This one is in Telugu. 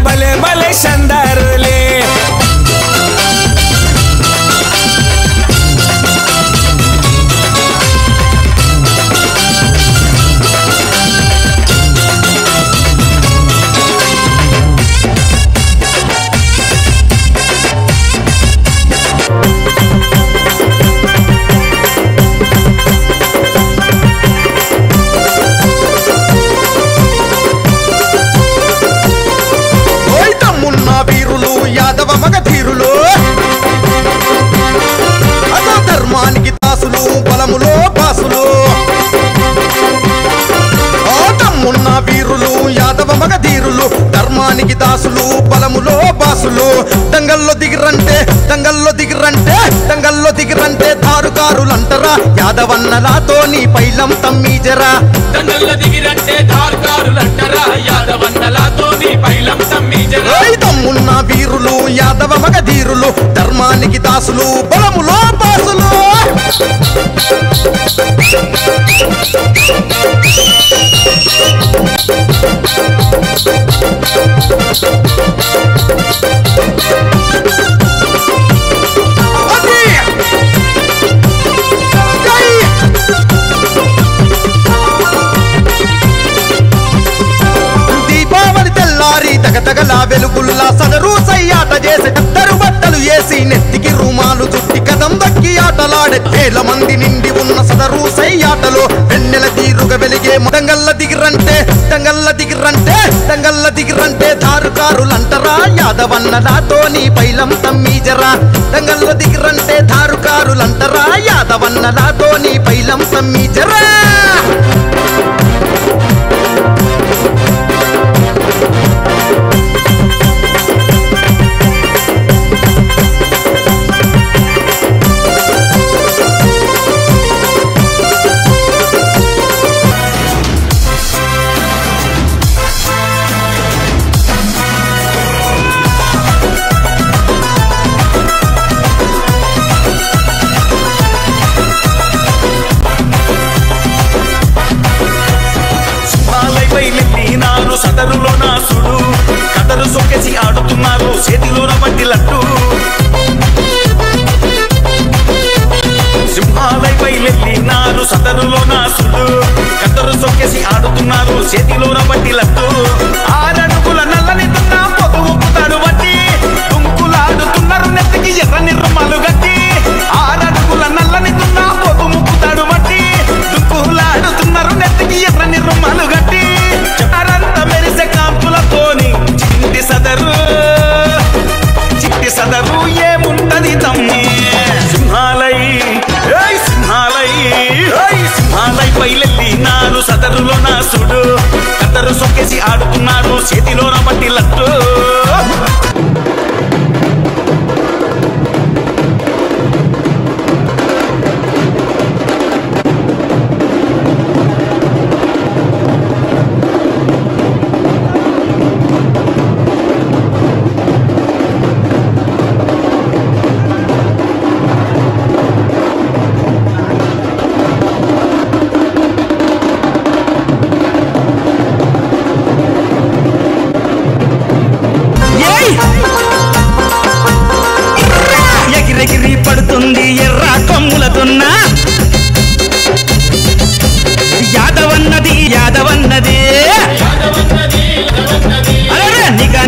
భలే భలే షందారులే ధర్మానికి దాసులు బలములో బాసులు ఆటమున్న వీరులు యాదవ మగధీరులు ధర్మానికి దాసులు బలములో బాసులు దంగల్లో దిగిరంటే దారుకారులంటరా యాదవన్నలాతో నీ పైలం తమ్మీజరా దంగల్లో దిగిరంటే దారుకారులంటరా యాదవన్నలాతో నీ పైలం తమ్మీజరా తమ్మున్న వీరులు యాదవ మగధీరులు ధర్మానికి దాసులు బలములో బాసులు దీపావళి తెల్లారి తగతగలా వెలుగుల్లా సదరు సయ్యాట చేసే కద్దరు బట్టలు వేసి నెత్తికి రుమాలు చుట్టి కదం దక్కి ఆటలాడే వేల మంది నిండి ఉన్న సదరు సయ్యాటలో వెన్నెల తీరుగా వెలిగే దంగల్ల దిగిరంటే దారుకారులంటరా యాదవన్నలాతో నీ పైలం తమ్మీజరా దంగల్ల దిగిరంటే దారుకారులంటరా యాదవన్నలాతో నీ పైలం తమ్మీజరా సదరులో నాసుడు కదరు సొక్కేసి ఆడుతున్నారు చేతిలోన బట్టిలట్టు సింహాలైపై వెళ్ళినారు సదరులో నాసుడు కదరు సొక్కేసి ఆడుతున్నారు చేతిలోన బట్టిలట్టు ఆరడుగుల నల్లని దున్నా పొదుగుతాడు బట్టి దుంకులాడుతున్నారు నెత్తికి ఎర్రని రుమాలు గట్టి ఆరడుగుల నల్లని దున్నా పొదు ముక్కుతాడు బట్టి దుంకులాడుతున్నారు నెత్తికి ఎర్రని రుమాలు గట్టి చిట్టి సదరు ఏముంటది తమ్మి సింహాలై పైలెళ్ళినారు సదరులో నాసుడు కద్దరు సొక్కేసి ఆడుతున్నాడు చేతిలోన బట్టిలట్టు ఎగిరెగిరి పడుతుంది ఎర్ర కొమ్ములతున్నా యాదవన్నది అరే నిగా